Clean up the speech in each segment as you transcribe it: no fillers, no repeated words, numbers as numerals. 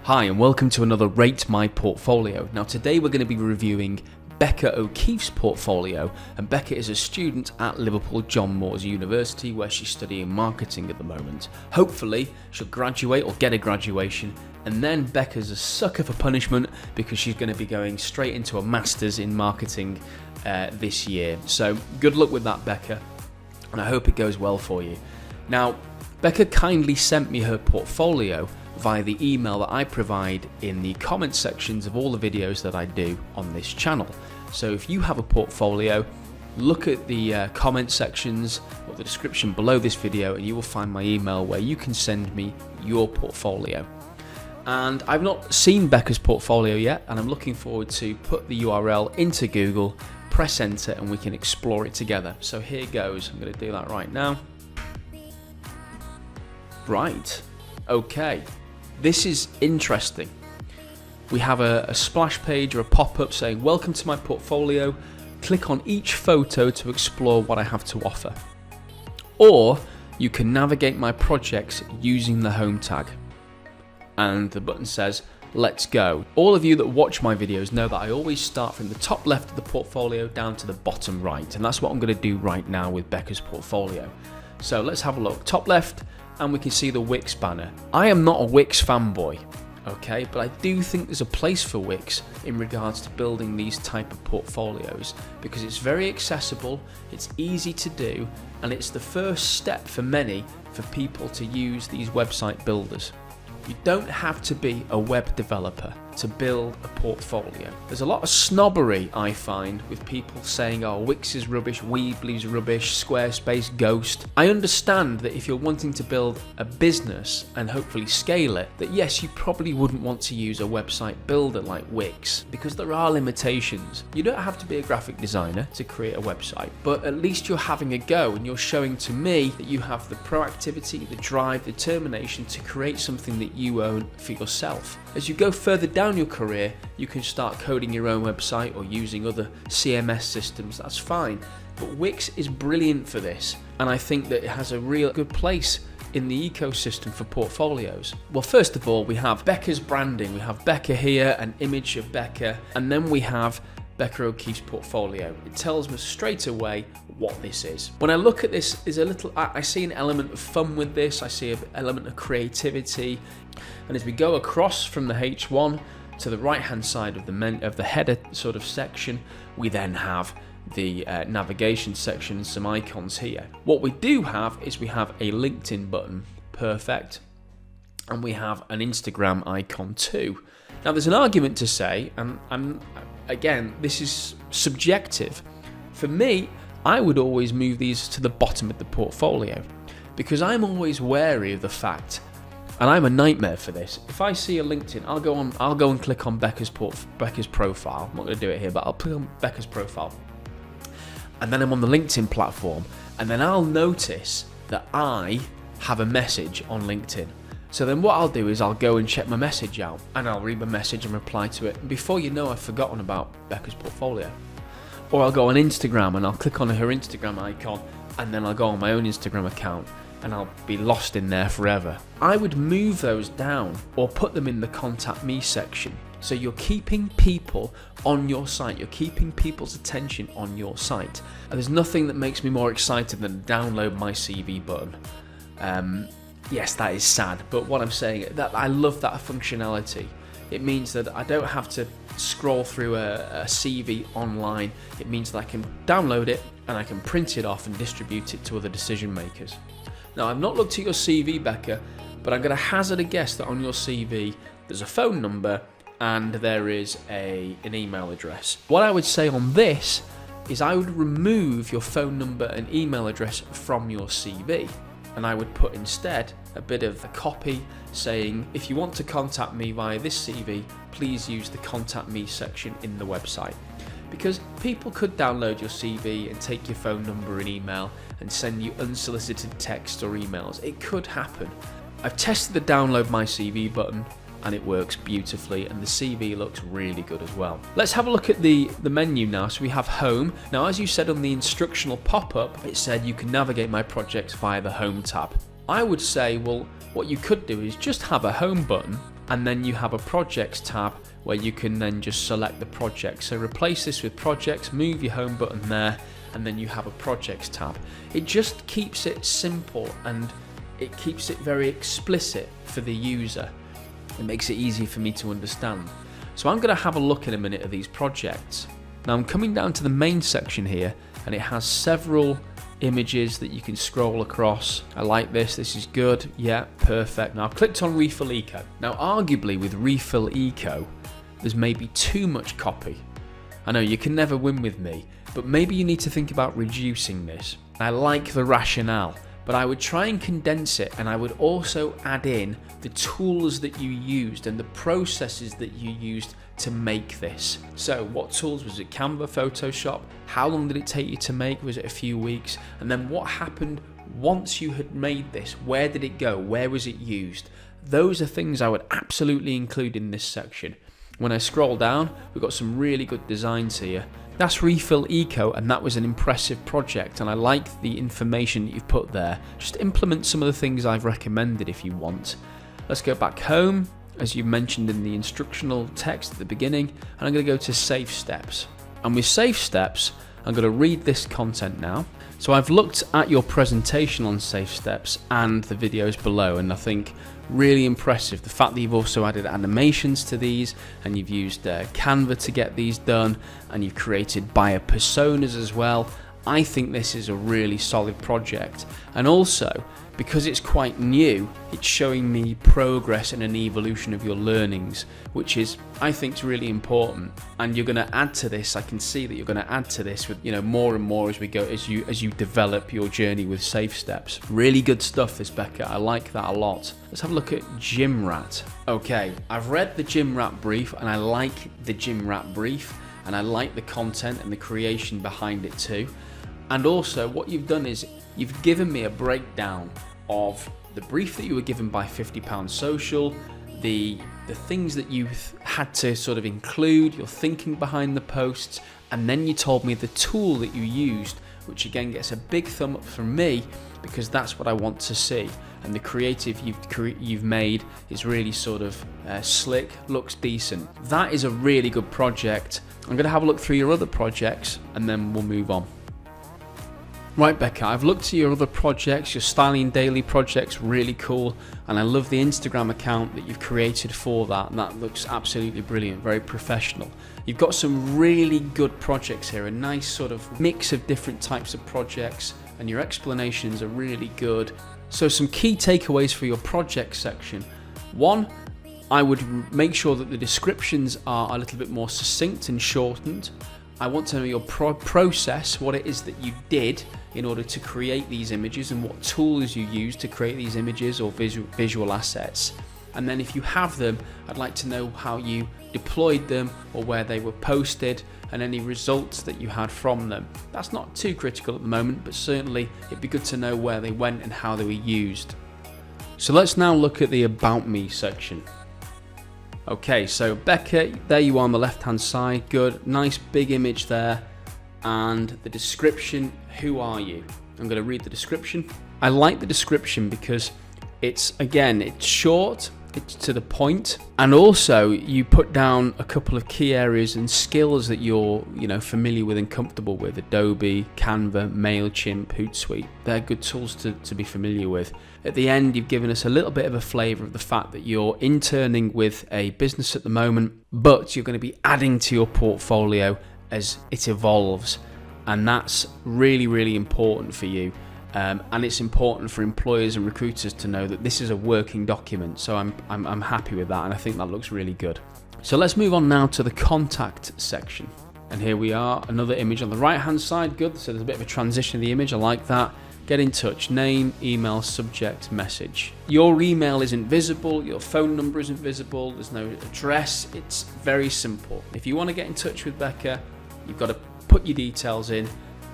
Hi and welcome to another Rate My Portfolio. Now today we're going to be reviewing Becca O Keefe's portfolio, and Becca is a student at Liverpool John Moores University where she's studying marketing at the moment. Hopefully she'll graduate or get a graduation, and then Becca's a sucker for punishment because she's going to be going straight into a master's in marketing this year. So good luck with that, Becca, and I hope it goes well for you. Now Becca kindly sent me her portfolio via the email that I provide in the comment sections of all the videos that I do on this channel. So if you have a portfolio, look at the comment sections or the description below this video and you will find my email where you can send me your portfolio. And I've not seen Becca's portfolio yet, and I'm looking forward to put the URL into Google, press enter, and we can explore it together. So here goes. I'm going to do that right now. Right, okay. This is interesting. We have a splash page or a pop-up saying, welcome to my portfolio. Click on each photo to explore what I have to offer. Or you can navigate my projects using the home tag. And the button says, let's go. All of you that watch my videos know that I always start from the top left of the portfolio down to the bottom right. And that's what I'm going to do right now with Becca's portfolio. So let's have a look. Top left, and we can see the WIX banner. I am not a WIX fanboy, okay, but I do think there's a place for WIX in regards to building these type of portfolios because it's very accessible, it's easy to do, and it's the first step for many for people to use these website builders. You don't have to be a web developer to build a portfolio. There's a lot of snobbery, I find, with people saying, oh, Wix is rubbish, Weebly's rubbish, Squarespace, Ghost. I understand that if you're wanting to build a business and hopefully scale it, that yes, you probably wouldn't want to use a website builder like Wix because there are limitations. You don't have to be a graphic designer to create a website, but at least you're having a go and you're showing to me that you have the proactivity, the drive, the determination to create something that you own for yourself. As you go further down your career, you can start coding your own website or using other CMS systems, that's fine. But Wix is brilliant for this, and I think that it has a real good place in the ecosystem for portfolios. Well, first of all, we have Becca's branding. We have Becca here, an image of Becca, and then we have Becca O Keefe's portfolio. It tells me straight away what this is. When I look at this, I see an element of fun with this. I see an element of creativity. And as we go across from the H1 to the right hand side of the header sort of section, we then have the navigation section and some icons here. What we do have is we have a LinkedIn button, perfect, and we have an Instagram icon too. Now there's an argument to say, and again, this is subjective. For me, I would always move these to the bottom of the portfolio because I'm always wary of the fact, and I'm a nightmare for this. If I see a LinkedIn, I'll go and click on Becca's profile. I'm not going to do it here, but I'll click on Becca's profile, and then I'm on the LinkedIn platform, and then I'll notice that I have a message on LinkedIn. So then what I'll do is I'll go and check my message out, and I'll read my message and reply to it. And before you know, I've forgotten about Becca's portfolio. Or I'll go on Instagram and I'll click on her Instagram icon, and then I'll go on my own Instagram account and I'll be lost in there forever. I would move those down or put them in the contact me section. So you're keeping people on your site, you're keeping people's attention on your site. And there's nothing that makes me more excited than download my CV button. Yes, that is sad, but what I'm saying, that I love that functionality. It means that I don't have to scroll through a CV online. It means that I can download it and I can print it off and distribute it to other decision makers. Now, I've not looked at your CV, Becca, but I'm going to hazard a guess that on your CV there's a phone number and there is an email address. What I would say on this is I would remove your phone number and email address from your CV, and I would put instead a bit of a copy saying, if you want to contact me via this CV, please use the contact me section in the website. Because people could download your CV and take your phone number and email and send you unsolicited texts or emails. It could happen. I've tested the download my CV button and it works beautifully, and the CV looks really good as well. Let's have a look at the menu now. So we have home. Now, as you said on the instructional pop-up, it said you can navigate my projects via the home tab. I would say, well, what you could do is just have a home button and then you have a projects tab where you can then just select the project. So replace this with projects, move your home button there, and then you have a projects tab. It just keeps it simple and it keeps it very explicit for the user. It makes it easy for me to understand. So I'm going to have a look in a minute at these projects. Now I'm coming down to the main section here, and it has several images that you can scroll across. I like this is good, yeah, perfect. Now I've clicked on Refill Eco. Now arguably with Refill Eco, there's maybe too much copy. I know you can never win with me, but maybe you need to think about reducing this. I like the rationale, but I would try and condense it, and I would also add in the tools that you used and the processes that you used to make this. So what tools was it? Canva, Photoshop? How long did it take you to make? Was it a few weeks? And then what happened once you had made this? Where did it go? Where was it used? Those are things I would absolutely include in this section. When I scroll down, we've got some really good designs here. That's Refill Eco, and that was an impressive project, and I like the information that you've put there. Just implement some of the things I've recommended if you want. Let's go back home, as you mentioned in the instructional text at the beginning, and I'm going to go to Safe Steps. And with Safe Steps, I'm going to read this content now. So I've looked at your presentation on Safe Steps and the videos below, and I think really impressive. The fact that you've also added animations to these, and you've used Canva to get these done, and you've created buyer personas as well. I think this is a really solid project. And also, because it's quite new, it's showing me progress and an evolution of your learnings, which is, I think, is really important. And you're going to add to this. I can see that you're going to add to this with, more and more as we go, as you develop your journey with Safe Steps. Really good stuff, this, Becca. I like that a lot. Let's have a look at Gym Rat. Okay, I've read the Gym Rat brief, and I like the Gym Rat brief, and I like the content and the creation behind it too. And also, what you've done is you've given me a breakdown of the brief that you were given by £50 Social, the things that you had to sort of include, your thinking behind the posts, and then you told me the tool that you used, which again gets a big thumb up from me because that's what I want to see. And the creative you've made is really sort of slick, looks decent. That is a really good project. I'm going to have a look through your other projects and then we'll move on. Right, Becca, I've looked at your other projects, your Styling Daily project's really cool, and I love the Instagram account that you've created for that, and that looks absolutely brilliant, very professional. You've got some really good projects here, a nice sort of mix of different types of projects, and your explanations are really good. So some key takeaways for your project section. One, I would make sure that the descriptions are a little bit more succinct and shortened. I want to know your process, what it is that you did in order to create these images and what tools you use to create these images or visual assets. And then if you have them, I'd like to know how you deployed them or where they were posted and any results that you had from them. That's not too critical at the moment, but certainly it'd be good to know where they went and how they were used. So let's now look at the About Me section. Okay, so Becca, there you are on the left hand side, good, nice big image there, and the description, who are you? I'm going to read the description. I like the description because it's short, it's to the point, and also you put down a couple of key areas and skills that you're familiar with and comfortable with. Adobe, Canva, MailChimp, Hootsuite, they're good tools to be familiar with. At the end, you've given us a little bit of a flavour of the fact that you're interning with a business at the moment, but you're going to be adding to your portfolio as it evolves, and that's really, really important for you. And it's important for employers and recruiters to know that this is a working document. So I'm happy with that, and I think that looks really good. So let's move on now to the contact section. And here we are, another image on the right hand side. Good. So there's a bit of a transition of the image. I like that. Get in touch, name, email, subject, message. Your email isn't visible, your phone number isn't visible, there's no address. It's very simple. If you want to get in touch with Becca, you've got to put your details in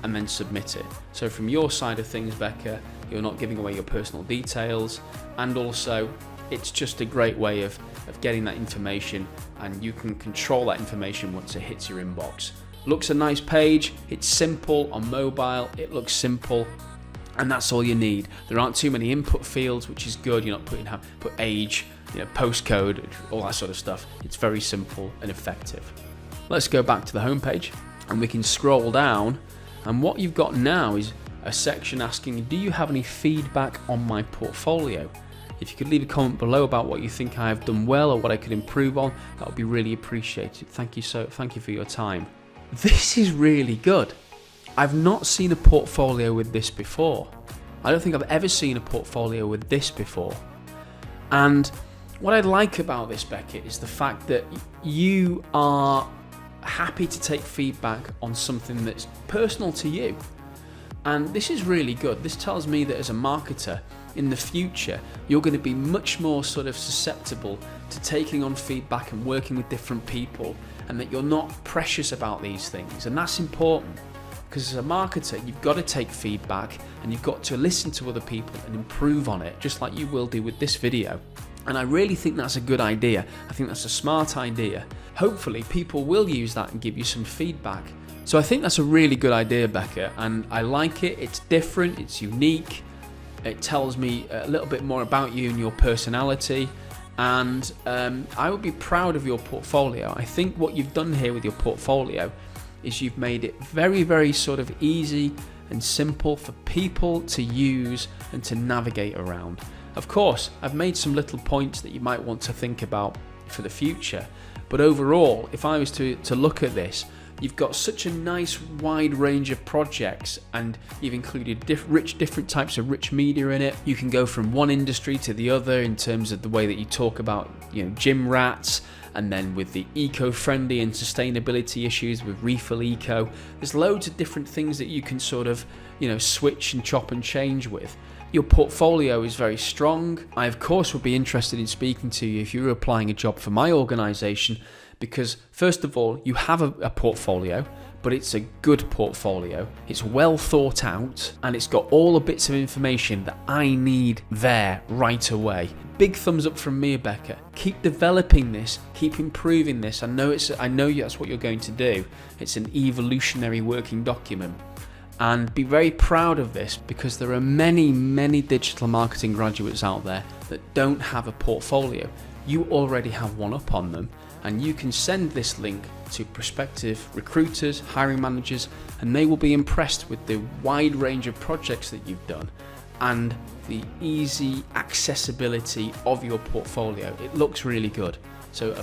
and then submit it. So from your side of things, Becca, you're not giving away your personal details, and also it's just a great way of getting that information, and you can control that information once it hits your inbox. Looks a nice page, it's simple on mobile, it looks simple. And that's all you need. There aren't too many input fields, which is good. You're not put age, postcode, all that sort of stuff. It's very simple and effective. Let's go back to the home page and we can scroll down, and what you've got now is a section asking, do you have any feedback on my portfolio? If you could leave a comment below about what you think I have done well or what I could improve on, that would be really appreciated. Thank you for your time. This is really good. I've not seen a portfolio with this before. I don't think I've ever seen a portfolio with this before. And what I like about this, Becca, is the fact that you are happy to take feedback on something that's personal to you. And this is really good. This tells me that as a marketer, in the future, you're going to be much more sort of susceptible to taking on feedback and working with different people, and that you're not precious about these things. And that's important. Because as a marketer, you've got to take feedback and you've got to listen to other people and improve on it, just like you will do with this video. And I really think that's a good idea. I think that's a smart idea. Hopefully people will use that and give you some feedback. So I think that's a really good idea, Becca, and I like it. It's different, it's unique. It tells me a little bit more about you and your personality. And I would be proud of your portfolio. I think what you've done here with your portfolio is you've made it very, very sort of easy and simple for people to use and to navigate around. Of course, I've made some little points that you might want to think about for the future, but overall, if I was to look at this, you've got such a nice wide range of projects, and you've included different types of rich media in it. You can go from one industry to the other in terms of the way that you talk about, gym rats, and then with the eco-friendly and sustainability issues with Refill Eco. There's loads of different things that you can sort of, switch and chop and change with. Your portfolio is very strong. I, of course, would be interested in speaking to you if you were applying a job for my organization, because first of all, you have a portfolio, but it's a good portfolio. It's well thought out, and it's got all the bits of information that I need there right away. Big thumbs up from me, Becca. Keep developing this, keep improving this. I know that's what you're going to do. It's an evolutionary working document. And be very proud of this, because there are many, many digital marketing graduates out there that don't have a portfolio. You already have one up on them, and you can send this link to prospective recruiters, hiring managers, and they will be impressed with the wide range of projects that you've done and the easy accessibility of your portfolio. It looks really good. So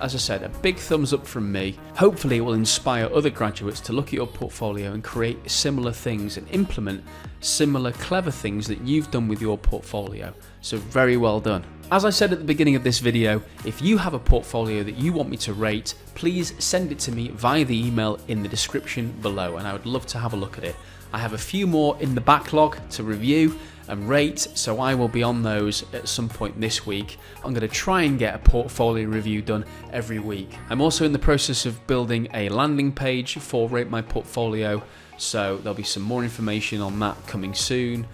as I said, a big thumbs up from me. Hopefully it will inspire other graduates to look at your portfolio and create similar things and implement similar clever things that you've done with your portfolio. So very well done. As I said at the beginning of this video, if you have a portfolio that you want me to rate, please send it to me via the email in the description below, and I would love to have a look at it. I have a few more in the backlog to review and rate, so I will be on those at some point this week. I'm going to try and get a portfolio review done every week. I'm also in the process of building a landing page for Rate My Portfolio, so there'll be some more information on that coming soon,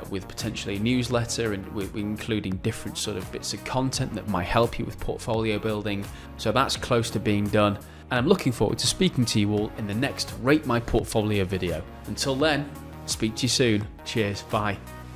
with potentially a newsletter, and we're including different sort of bits of content that might help you with portfolio building. So that's close to being done, and I'm looking forward to speaking to you all in the next Rate My Portfolio video. Until then, speak to you soon. Cheers, bye.